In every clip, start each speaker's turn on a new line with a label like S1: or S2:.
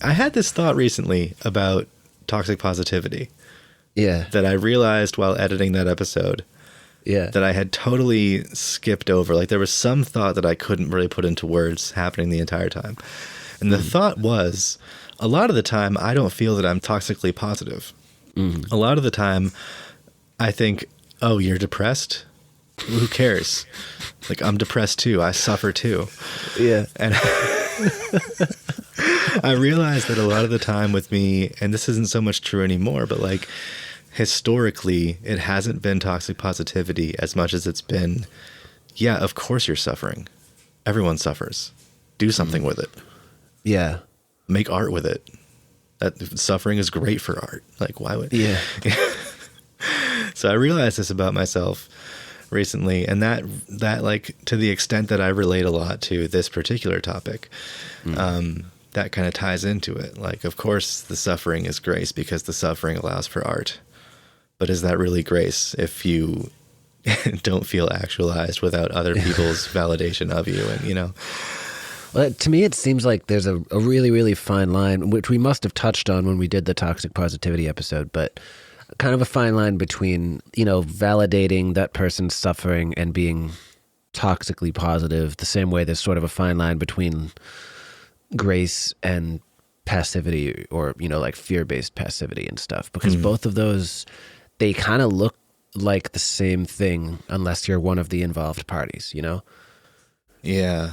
S1: I had this thought recently about toxic positivity.
S2: Yeah.
S1: That I realized while editing that episode.
S2: Yeah.
S1: That I had totally skipped over. Like there was some thought that I couldn't really put into words happening the entire time. And the thought was, a lot of the time, I don't feel that I'm toxically positive. A lot of the time, I think, oh, you're depressed? Who cares? Like, I'm depressed too. I suffer too.
S2: Yeah.
S1: And I realized that a lot of the time with me, and this isn't so much true anymore, but like historically, it hasn't been toxic positivity as much as it's been, yeah, of course you're suffering. Everyone suffers. Do something with it.
S2: Yeah.
S1: Make art with it. That suffering is great for art. Like, why would...
S2: Yeah.
S1: So I realized this about myself recently, and that like to the extent that I relate a lot to this particular topic, that kind of ties into it. Like, of course, the suffering is grace because the suffering allows for art. But is that really grace if you don't feel actualized without other people's validation of you? And, you know...
S2: Well, to me, it seems like there's a really, really fine line, which we must have touched on when we did the toxic positivity episode, but kind of a fine line between, you know, validating that person's suffering and being toxically positive, the same way there's sort of a fine line between grace and passivity, or, you know, like fear-based passivity and stuff, because both of those, they kind of look like the same thing unless you're one of the involved parties, you know?
S1: Yeah.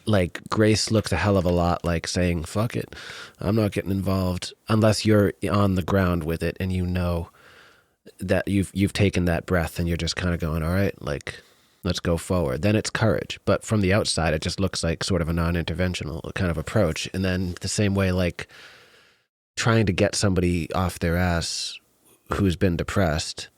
S2: Like, grace looks a hell of a lot like saying, fuck it, I'm not getting involved, unless you're on the ground with it and you know that you've taken that breath and you're just kind of going, all right, like, let's go forward. Then it's courage. But from the outside, it just looks like sort of a non-interventional kind of approach. And then the same way, like, trying to get somebody off their ass who's been depressed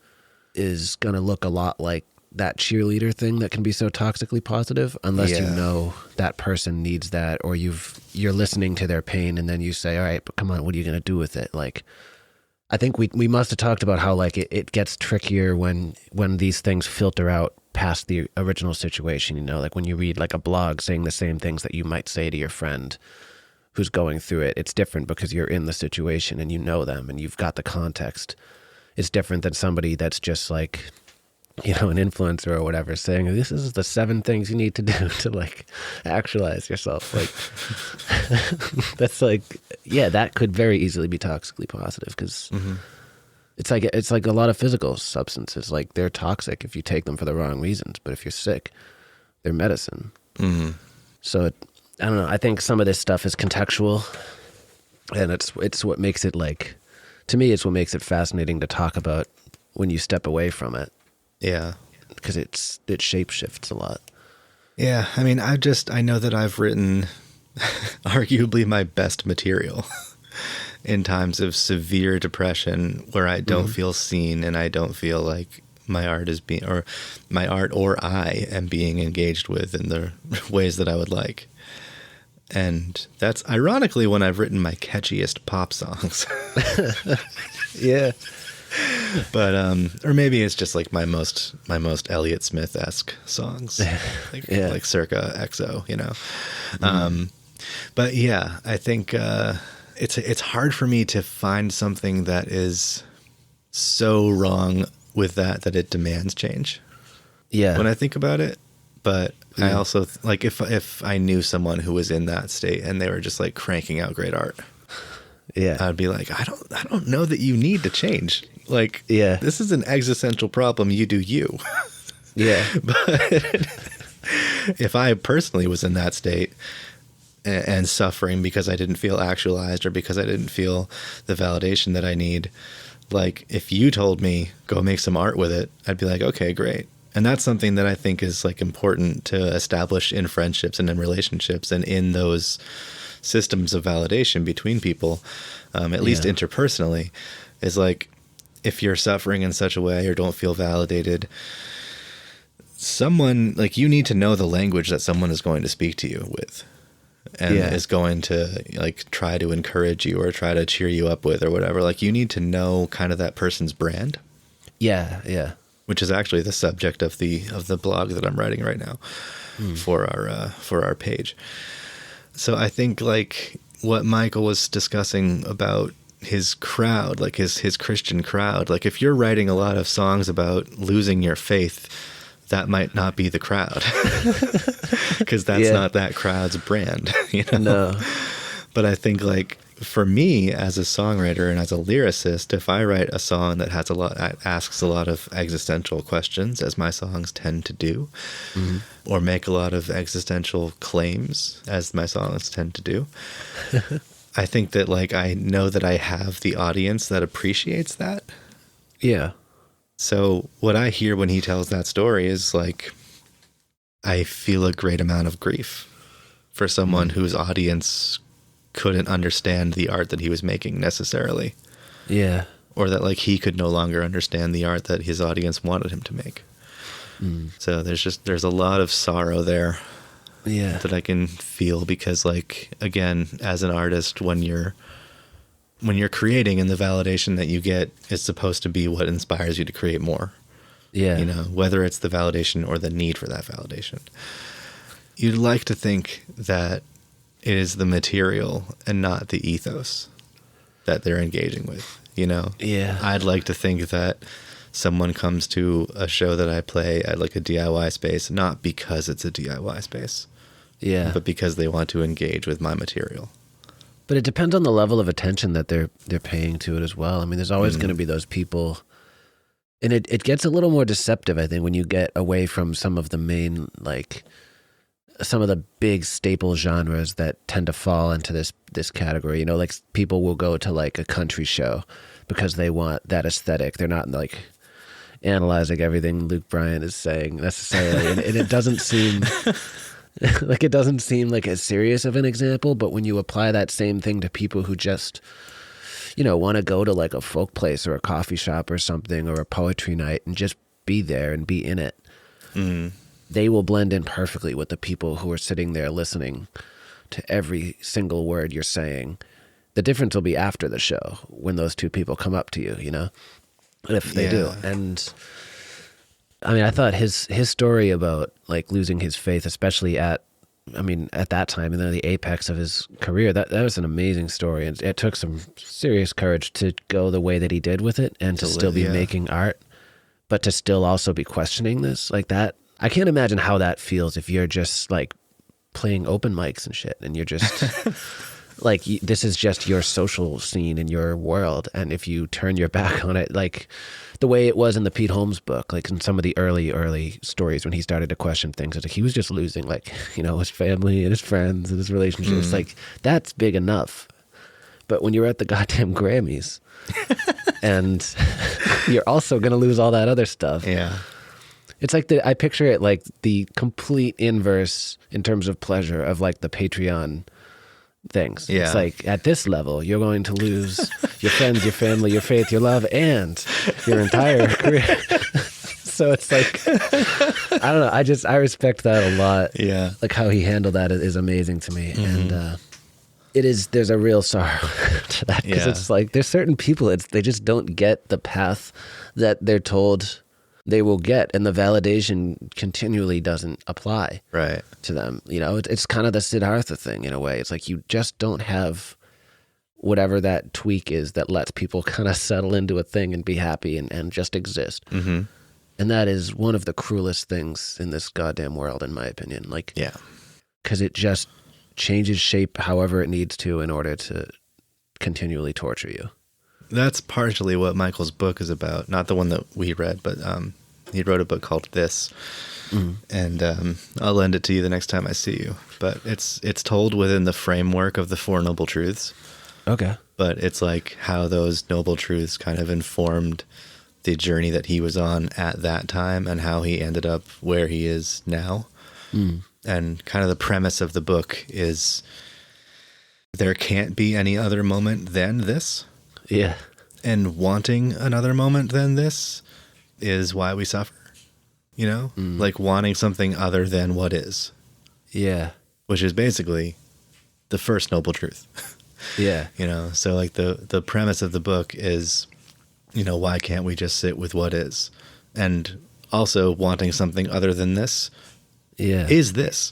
S2: is going to look a lot like that cheerleader thing that can be so toxically positive, unless you know that person needs that, or you're listening to their pain and then you say, all right, but come on, what are you going to do with it? Like, I think we must have talked about how, like, it gets trickier when these things filter out past the original situation, you know, like when you read like a blog saying the same things that you might say to your friend who's going through it. It's different because you're in the situation and you know them and you've got the context. It's different than somebody that's just like, you know, an influencer or whatever saying, this is the 7 things you need to do to like actualize yourself. Like, that's like, yeah, that could very easily be toxically positive, because it's like a lot of physical substances. Like, they're toxic if you take them for the wrong reasons, but if you're sick, they're medicine. So I don't know. I think some of this stuff is contextual, and it's what makes it, like, to me, it's what makes it fascinating to talk about when you step away from it.
S1: Yeah.
S2: Because it shapeshifts a lot.
S1: Yeah. I mean, I know that I've written arguably my best material in times of severe depression where I don't feel seen and I don't feel like my art or I am being engaged with in the ways that I would like. And that's ironically when I've written my catchiest pop songs.
S2: Yeah.
S1: But or maybe it's just like my most Elliott Smith-esque songs, like circa EXO, you know. But yeah, I think it's hard for me to find something that is so wrong with that it demands change. Yeah, when I think about it. But I also like if I knew someone who was in that state and they were just like cranking out great art, I'd be like, I don't know that you need to change. Like, this is an existential problem. You do you. Yeah. But if I personally was in that state and suffering because I didn't feel actualized or because I didn't feel the validation that I need, like, if you told me go make some art with it, I'd be like, okay, great. And that's something that I think is like important to establish in friendships and in relationships and in those systems of validation between people, at least interpersonally, is like, if you're suffering in such a way or don't feel validated, someone, like, you need to know the language that someone is going to speak to you with and is going to like try to encourage you or try to cheer you up with or whatever. Like, you need to know kind of that person's brand. Yeah. Yeah. Which is actually the subject of the blog that I'm writing right now for our page. So I think, like, what Michael was discussing about his crowd, like his Christian crowd. Like if you're writing a lot of songs about losing your faith, that might not be the crowd, because that's not that crowd's brand, you know?
S2: No.
S1: But I think like for me as a songwriter and as a lyricist, if I write a song that has asks a lot of existential questions, as my songs tend to do, or make a lot of existential claims, as my songs tend to do, I think that like I know that I have the audience that appreciates that.
S2: Yeah.
S1: So what I hear when he tells that story is like, I feel a great amount of grief for someone whose audience couldn't understand the art that he was making necessarily.
S2: Yeah.
S1: Or that like he could no longer understand the art that his audience wanted him to make. So there's a lot of sorrow there.
S2: Yeah.
S1: That I can feel, because like, again, as an artist, when you're creating, and the validation that you get is supposed to be what inspires you to create more.
S2: Yeah.
S1: You know, whether it's the validation or the need for that validation. You'd like to think that it is the material and not the ethos that they're engaging with, you know?
S2: Yeah.
S1: I'd like to think that someone comes to a show that I play at like a DIY space, not because it's a DIY space, but because they want to engage with my material.
S2: But it depends on the level of attention that they're paying to it as well. I mean, there's always going to be those people, and it gets a little more deceptive, I think, when you get away from some of the main, like, some of the big staple genres that tend to fall into this category. You know, like people will go to like a country show because they want that aesthetic. They're not like analyzing everything Luke Bryan is saying necessarily, and it doesn't seem like as serious of an example. But when you apply that same thing to people who just, you know, want to go to like a folk place or a coffee shop or something, or a poetry night, and just be there and be in it, they will blend in perfectly with the people who are sitting there listening to every single word you're saying. The difference will be after the show, when those two people come up to you, you know, if they do. And I mean, I thought his story about like losing his faith, especially at that time, and then the apex of his career, that was an amazing story. And it took some serious courage to go the way that he did with it, and to still be making art, but to still also be questioning this like that. I can't imagine how that feels if you're just like playing open mics and shit, and you're just like, this is just your social scene in your world. And if you turn your back on it, like the way it was in the Pete Holmes book, like in some of the early stories when he started to question things, it's like he was just losing, like, you know, his family and his friends and his relationships. Like, that's big enough. But when you're at the goddamn Grammys and you're also going to lose all that other stuff.
S1: Yeah.
S2: It's like I picture it like the complete inverse in terms of pleasure of like the Patreon things.
S1: Yeah.
S2: It's like at this level, you're going to lose your friends, your family, your faith, your love, and your entire career. So it's like, I don't know. I respect that a lot.
S1: Yeah.
S2: Like how he handled that is amazing to me. And there's a real sorrow to that, because it's like there's certain people, they just don't get the path that they're told they will get, and the validation continually doesn't apply to them. You know, it's kind of the Siddhartha thing in a way. It's like you just don't have whatever that tweak is that lets people kind of settle into a thing and be happy and just exist. And that is one of the cruelest things in this goddamn world, in my opinion. Like, because it just changes shape however it needs to in order to continually torture you.
S1: That's partially what Michael's book is about. Not the one that we read, but he wrote a book called This, and I'll lend it to you the next time I see you. But it's told within the framework of the Four Noble Truths.
S2: Okay.
S1: But it's like how those noble truths kind of informed the journey that he was on at that time, and how he ended up where he is now. And kind of the premise of the book is there can't be any other moment than this.
S2: Yeah.
S1: And wanting another moment than this is why we suffer, you know? Like wanting something other than what is.
S2: Yeah.
S1: Which is basically the first noble truth.
S2: Yeah.
S1: You know, so like the premise of the book is, you know, why can't we just sit with what is? And also wanting something other than this is this.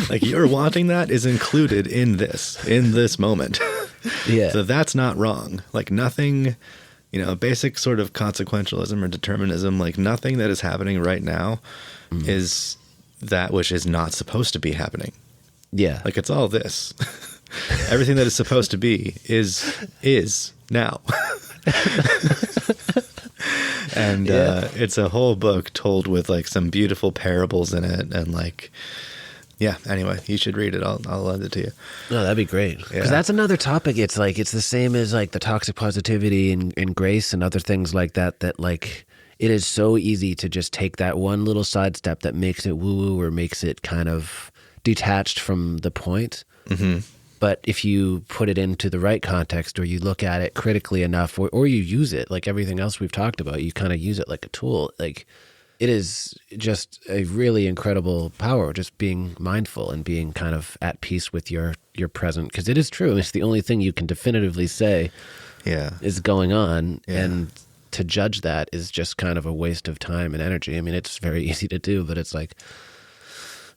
S1: like you're wanting that is included in this moment.
S2: Yeah.
S1: So that's not wrong. Like nothing, basic sort of consequentialism or determinism, like nothing that is happening right now is that which is not supposed to be happening.
S2: Yeah.
S1: Like it's all this. Everything that is supposed to be is now. And it's a whole book told with like some beautiful parables in it, and like, yeah. Anyway, you should read it. I'll lend it to you.
S2: No, that'd be great. Because that's another topic. It's like it's the same as like the toxic positivity and grace and other things like that. That like it is so easy to just take that one little sidestep that makes it woo woo or makes it kind of detached from the point. Mm-hmm. But if you put it into the right context, or you look at it critically enough, or you use it like everything else we've talked about, you kind of use it like a tool. Like it is just a really incredible power, just being mindful and being kind of at peace with your present. Because it is true. It's the only thing you can definitively say is going on. Yeah. And to judge that is just kind of a waste of time and energy. I mean, it's very easy to do, but it's like,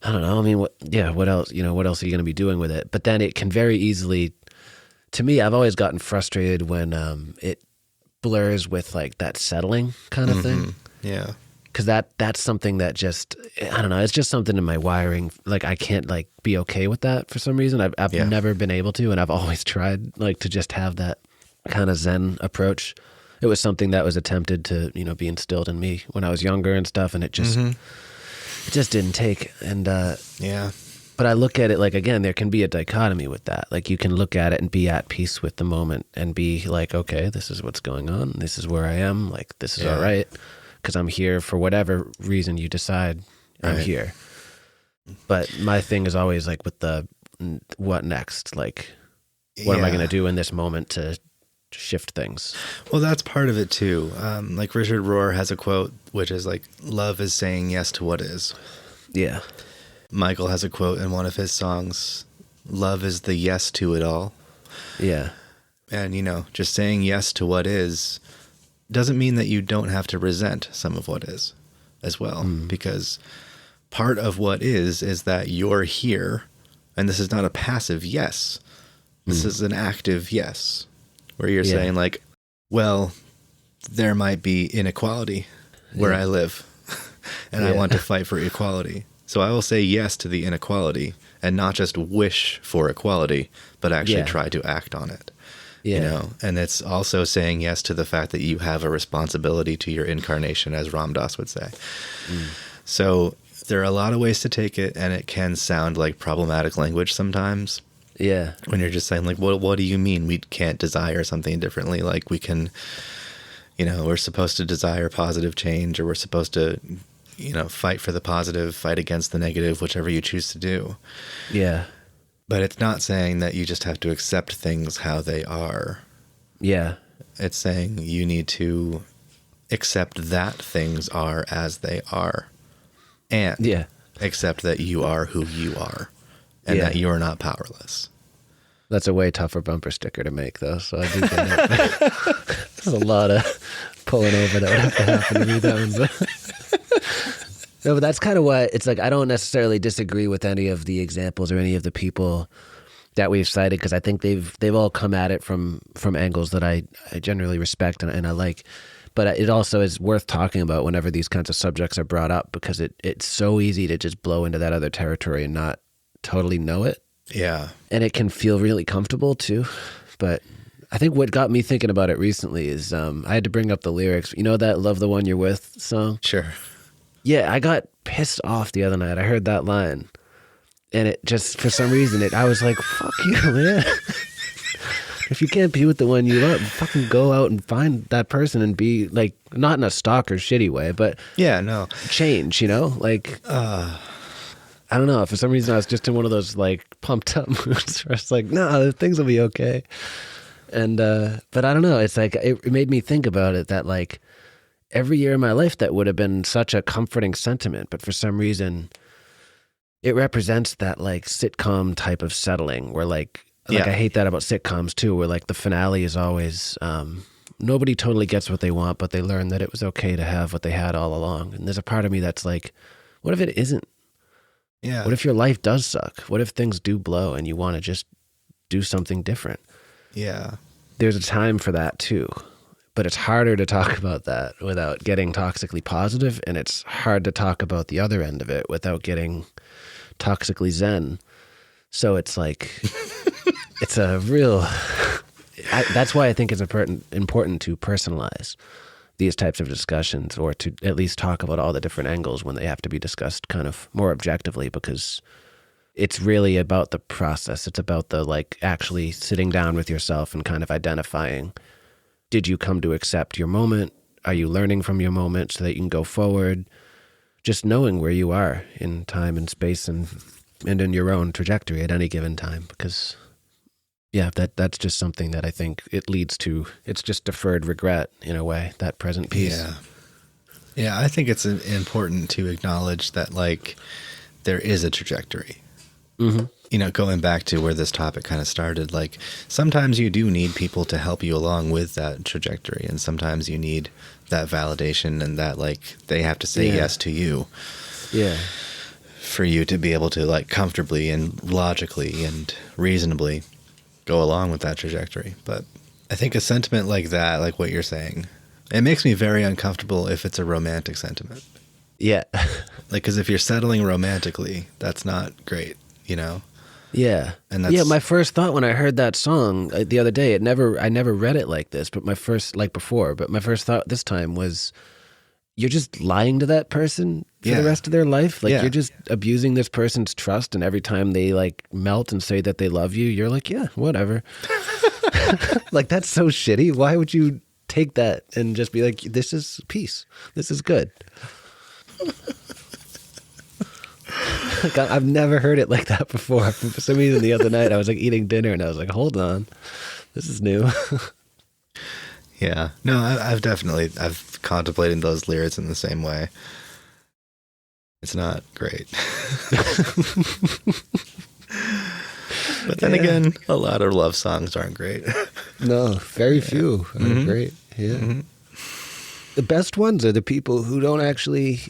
S2: I don't know. I mean, what else? What else are you going to be doing with it? But then it can very easily, to me, I've always gotten frustrated when it blurs with like that settling kind of thing.
S1: Yeah.
S2: Because that's something that just, I don't know, it's just something in my wiring. Like I can't like be okay with that for some reason. I've never been able to, and I've always tried like to just have that kind of Zen approach. It was something that was attempted to, be instilled in me when I was younger and stuff, and it just... It just didn't take. And but I look at it like, again, there can be a dichotomy with that. Like you can look at it and be at peace with the moment and be like, okay, this is what's going on. This is where I am. Like, this is all right. Because I'm here for whatever reason you decide I'm here. But my thing is always like with the what next? Like, what am I going to do in this moment to shift things?
S1: Well, that's part of it too. Like Richard Rohr has a quote, which is like, love is saying yes to what is.
S2: Yeah.
S1: Michael has a quote in one of his songs, love is the yes to it all.
S2: Yeah.
S1: And, just saying yes to what is doesn't mean that you don't have to resent some of what is as well. Because part of what is that you're here, and this is not a passive yes. This is an active yes. Where you're saying like, well, there might be inequality where I live and I want to fight for equality. So I will say yes to the inequality and not just wish for equality, but actually try to act on it. And it's also saying yes to the fact that you have a responsibility to your incarnation, as Ram Dass would say. So there are a lot of ways to take it, and it can sound like problematic language sometimes.
S2: Yeah.
S1: When you're just saying like, what do you mean we can't desire something differently? Like we can, we're supposed to desire positive change, or we're supposed to, fight for the positive, fight against the negative, whichever you choose to do.
S2: Yeah.
S1: But it's not saying that you just have to accept things how they are.
S2: Yeah.
S1: It's saying you need to accept that things are as they are, and accept that you are who you are. And that you are not powerless.
S2: That's a way tougher bumper sticker to make, though. So I do get it. There's a lot of pulling over that would have to happen to me. That one, no, but that's kind of what it's like. I don't necessarily disagree with any of the examples or any of the people that we've cited, because I think they've all come at it from angles that I generally respect and I like. But it also is worth talking about whenever these kinds of subjects are brought up, because it's so easy to just blow into that other territory and not totally know it.
S1: Yeah. And
S2: it can feel really comfortable too. But I think what got me thinking about it recently is I had to bring up the lyrics. You know that Love the One You're With song?
S1: Sure.
S2: Yeah, I got pissed off the other night. I heard that line. And it just, for some reason, I was like, fuck you, man. If you can't be with the one you love, fucking go out and find that person and be like, not in a stalker shitty way, but change, like, I don't know. For some reason, I was just in one of those like pumped up moods where it's like, no, things will be okay. And, but I don't know. It's like, it made me think about it that like every year in my life that would have been such a comforting sentiment. But for some reason, it represents that like sitcom type of settling where like I hate that about sitcoms too, where like the finale is always, nobody totally gets what they want, but they learn that it was okay to have what they had all along. And there's a part of me that's like, what if it isn't?
S1: Yeah.
S2: What if your life does suck? What if things do blow and you want to just do something different?
S1: Yeah.
S2: There's a time for that too. But it's harder to talk about that without getting toxically positive, and it's hard to talk about the other end of it without getting toxically zen. So it's like, it's a real, that's why I think it's important to personalize these types of discussions, or to at least talk about all the different angles when they have to be discussed kind of more objectively, because it's really about the process. It's about the like actually sitting down with yourself and kind of identifying, did you come to accept your moment? Are you learning from your moment so that you can go forward? Just knowing where you are in time and space and in your own trajectory at any given time. Because, yeah, that's just something that I think it leads to. It's just deferred regret in a way, that present piece.
S1: Yeah. Yeah, I think it's important to acknowledge that, like, there is a trajectory.
S2: Mm-hmm.
S1: You know, going back to where this topic kind of started, like, sometimes you do need people to help you along with that trajectory, and sometimes you need that validation and that, like, they have to say yes to you.
S2: Yeah.
S1: For you to be able to, like, comfortably and logically and reasonably go along with that trajectory. But I think a sentiment like that, like what you're saying, it makes me very uncomfortable if it's a romantic sentiment.
S2: Yeah.
S1: Like, because if you're settling romantically, that's not great, you know?
S2: Yeah.
S1: And that's,
S2: my first thought when I heard that song the other day, I never read it like this, but my first thought this time was, you're just lying to that person for the rest of their life. Like, you're just abusing this person's trust, and every time they like melt and say that they love you, you're like, yeah, whatever. Like, that's so shitty. Why would you take that and just be like, this is peace. This is good. Like, I've never heard it like that before. For some reason, the other night I was like eating dinner and I was like, hold on, this is new.
S1: Yeah. No, I've contemplated those lyrics in the same way. It's not great. But then again, a lot of love songs aren't great.
S2: No, very few are great. Yeah. Mm-hmm. The best ones are the people who don't actually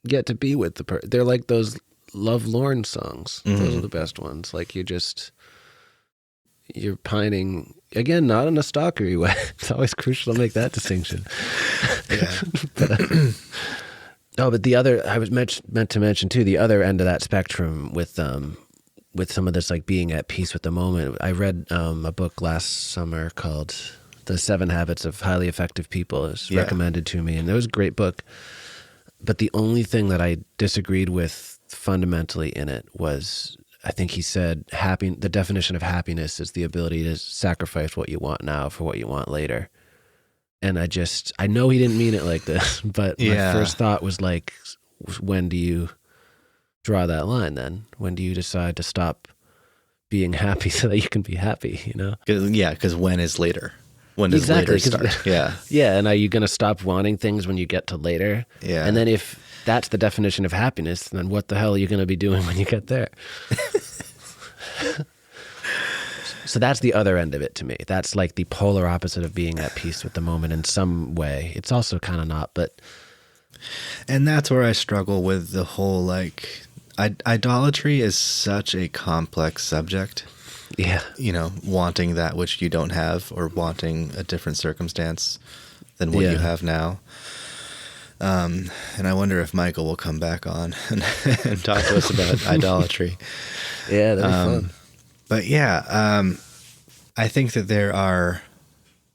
S2: get to be with the person. They're like those lovelorn songs. Those are the best ones. Like, you're pining, again, not in a stalkery way. It's always crucial to make that distinction.
S1: Yeah.
S2: But the other, I was meant to mention too, the other end of that spectrum with some of this, like, being at peace with the moment. I read a book last summer called The 7 Habits of Highly Effective People. It was recommended to me, and it was a great book. But the only thing that I disagreed with fundamentally in it was, I think he said, the definition of happiness is the ability to sacrifice what you want now for what you want later. And I know he didn't mean it like this, but my first thought was like, when do you draw that line then? When do you decide to stop being happy so that you can be happy, you know?
S1: Yeah, because when is later? When does later start? Yeah.
S2: Yeah, and are you going to stop wanting things when you get to later?
S1: Yeah.
S2: And then if that's the definition of happiness, then what the hell are you going to be doing when you get there? So that's the other end of it to me. That's like the polar opposite of being at peace with the moment in some way. It's also kind of not, but...
S1: And that's where I struggle with the whole, like... Idolatry is such a complex subject.
S2: Yeah.
S1: You know, wanting that which you don't have, or wanting a different circumstance than what you have now. And I wonder if Michael will come back on and talk to us about idolatry.
S2: Yeah, that'd be fun.
S1: But yeah, I think that there are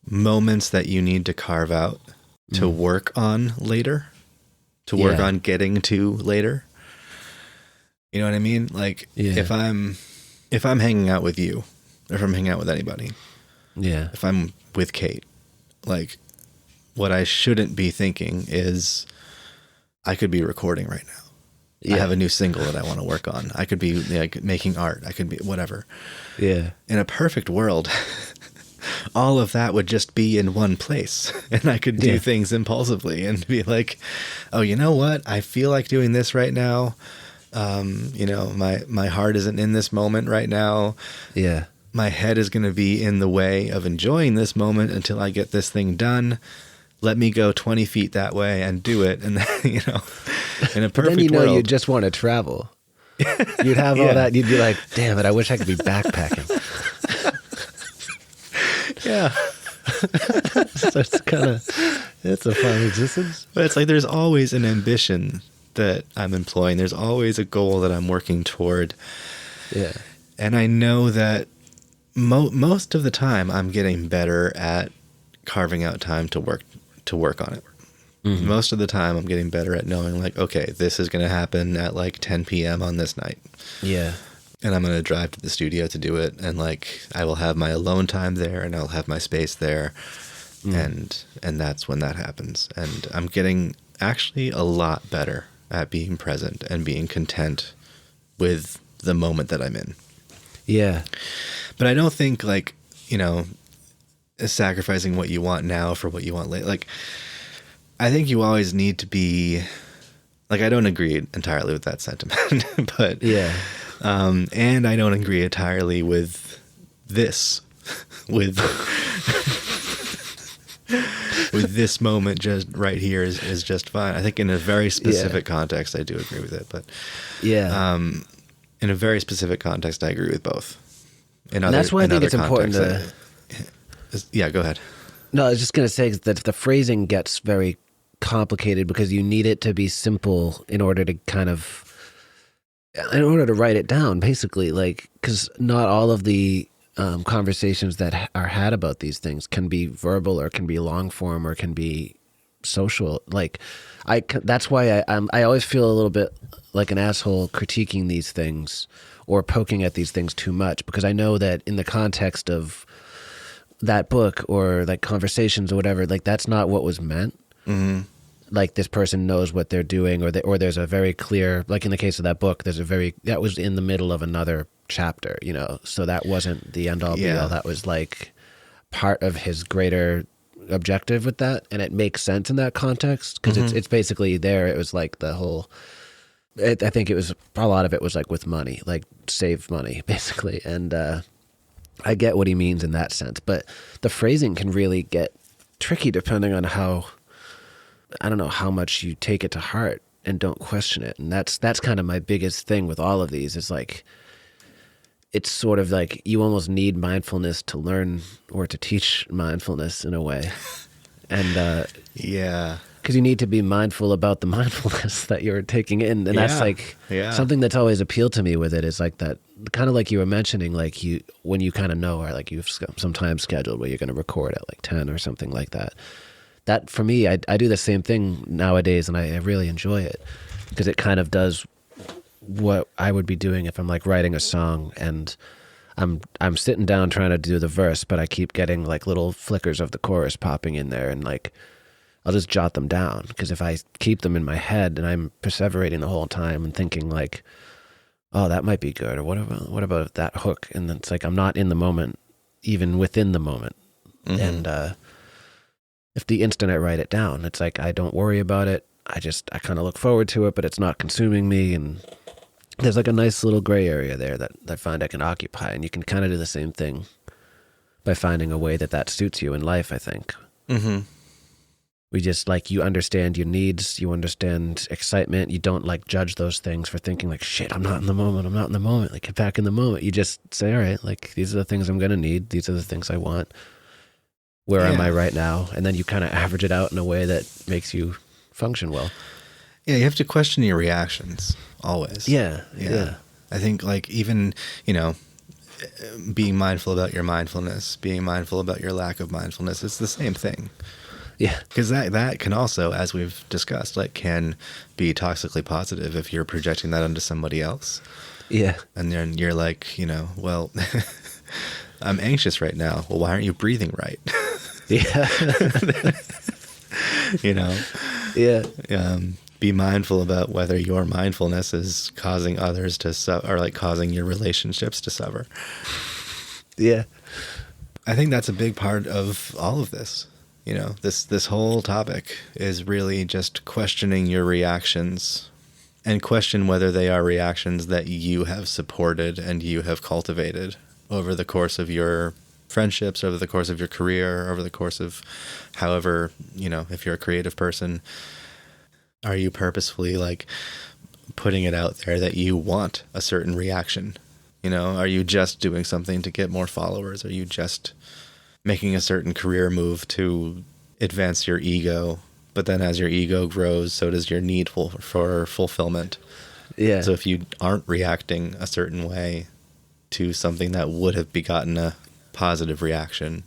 S1: moments that you need to carve out to work on later, to work on getting to later. You know what I mean? Like, if I'm hanging out with you, or if I'm hanging out with anybody, if I'm with Kate, like, what I shouldn't be thinking is, I could be recording right now. I have a new single that I want to work on. I could be like making art. I could be whatever. Yeah. In a perfect world, all of that would just be in one place, and I could do things impulsively and be like, oh, you know what? I feel like doing this right now. You know, my heart isn't in this moment right now. Yeah. My head is going to be in the way of enjoying this moment until I get this thing done. Let me go 20 feet that way and do it. And then, you know, in a perfect world.
S2: But then, you know, you just want to travel. You'd have all that. You'd be like, damn it, I wish I could be backpacking.
S1: Yeah.
S2: So it's a fun existence.
S1: But it's like there's always an ambition that I'm employing. There's always a goal that I'm working toward.
S2: Yeah.
S1: And I know that most of the time I'm getting better at carving out time to work on it. Mm-hmm. Most of the time I'm getting better at knowing like, okay, this is going to happen at like 10 p.m. on this night.
S2: Yeah.
S1: And I'm going to drive to the studio to do it. And like, I will have my alone time there and I'll have my space there. And that's when that happens. And I'm getting actually a lot better at being present and being content with the moment that I'm in.
S2: Yeah.
S1: But I don't think like, sacrificing what you want now for what you want later. Like, I think you always need to be like, I don't agree entirely with that sentiment, but
S2: yeah.
S1: And I don't agree entirely with this, with this moment just right here is just fine. I think in a very specific context, I do agree with it, but in a very specific context, I agree with both.
S2: That's why I think it's important to...
S1: Yeah, go ahead.
S2: No, I was just going to say that the phrasing gets very complicated because you need it to be simple in order to write it down, basically, like, because not all of the conversations that are had about these things can be verbal or can be long form or can be social. Like, that's why I always feel a little bit like an asshole critiquing these things or poking at these things too much, because I know that in the context of that book or like conversations or whatever, like that's not what was meant. Mm-hmm. Like this person knows what they're doing, or there's a very clear, like in the case of that book, that was in the middle of another chapter, so that wasn't the end all be all. That was like part of his greater objective with that, and it makes sense in that context because it's basically there. It was like the whole. I think it was a lot of it was like with money, like save money basically, and I get what he means in that sense, but the phrasing can really get tricky depending on how. I don't know how much you take it to heart and don't question it. And that's kind of my biggest thing with all of these is like, it's sort of like you almost need mindfulness to learn or to teach mindfulness in a way. And because you need to be mindful about the mindfulness that you're taking in. And that's like something that's always appealed to me with it is like that, kind of like you were mentioning, like when you kind of know, or like you've some time scheduled where you're going to record at like 10 or something like that. That for me, I do the same thing nowadays, and I really enjoy it because it kind of does what I would be doing if I'm like writing a song and I'm sitting down trying to do the verse, but I keep getting like little flickers of the chorus popping in there, and like I'll just jot them down because if I keep them in my head and I'm perseverating the whole time and thinking like, oh, that might be good, or what about that hook, and then it's like I'm not in the moment, even within the moment, and if the instant I write it down, it's like I don't worry about it. I kind of look forward to it, but it's not consuming me. And there's like a nice little gray area there that I find I can occupy. And you can kind of do the same thing by finding a way that suits you in life, I think. Mm-hmm. We just like, you understand your needs, you understand excitement. You don't like judge those things for thinking like, shit, I'm not in the moment. Like get back in the moment. You just say, all right, like these are the things I'm going to need. These are the things I want. Where am I right now? And then you kind of average it out in a way that makes you function well.
S1: Yeah, you have to question your reactions always.
S2: Yeah.
S1: I think like even, being mindful about your mindfulness, being mindful about your lack of mindfulness, it's the same thing.
S2: Yeah.
S1: Because that can also, as we've discussed, like can be toxically positive if you're projecting that onto somebody else.
S2: Yeah.
S1: And then you're like, well, I'm anxious right now. Well, why aren't you breathing right?
S2: Yeah.
S1: Yeah. Be mindful about whether your mindfulness is causing others to or like causing your relationships to suffer.
S2: Yeah.
S1: I think that's a big part of all of this. This whole topic is really just questioning your reactions and question whether they are reactions that you have supported and you have cultivated over the course of your friendships, over the course of your career, over the course of however, if you're a creative person, are you purposefully like putting it out there that you want a certain reaction? You know, are you just doing something to get more followers? Are you just making a certain career move to advance your ego? But then as your ego grows, so does your need for fulfillment.
S2: Yeah.
S1: So if you aren't reacting a certain way to something that would have begotten a positive reaction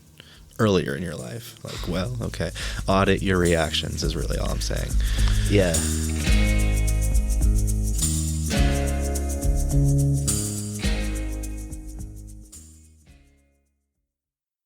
S1: earlier in your life, like, well, okay, audit your reactions is really all I'm saying.
S2: Yeah.